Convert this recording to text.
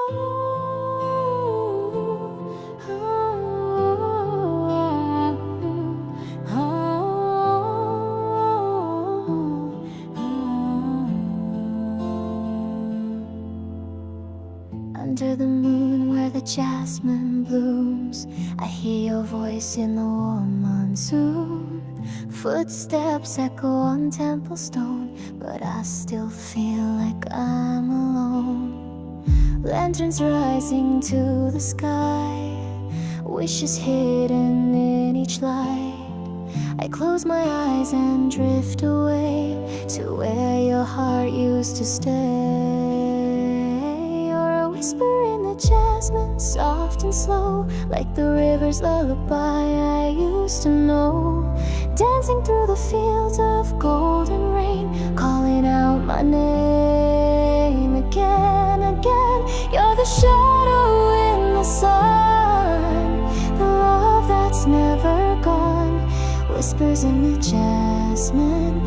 Under the moon where the jasmine blooms, I hear your voice in the warm monsoon. Footsteps echo on temple stone, but I still feel like I'm alone. Lanterns rising to the sky, wishes hidden in each light. I close my eyes and drift away to where your heart used to stay. You're a whisper in the jasmine, soft and slow, like the river's lullaby I used to know. Dancing through the fields of golden rain, calling out my name again, again. You're the shadow in the sun, the love that's never gone. Whispers in the jasmine,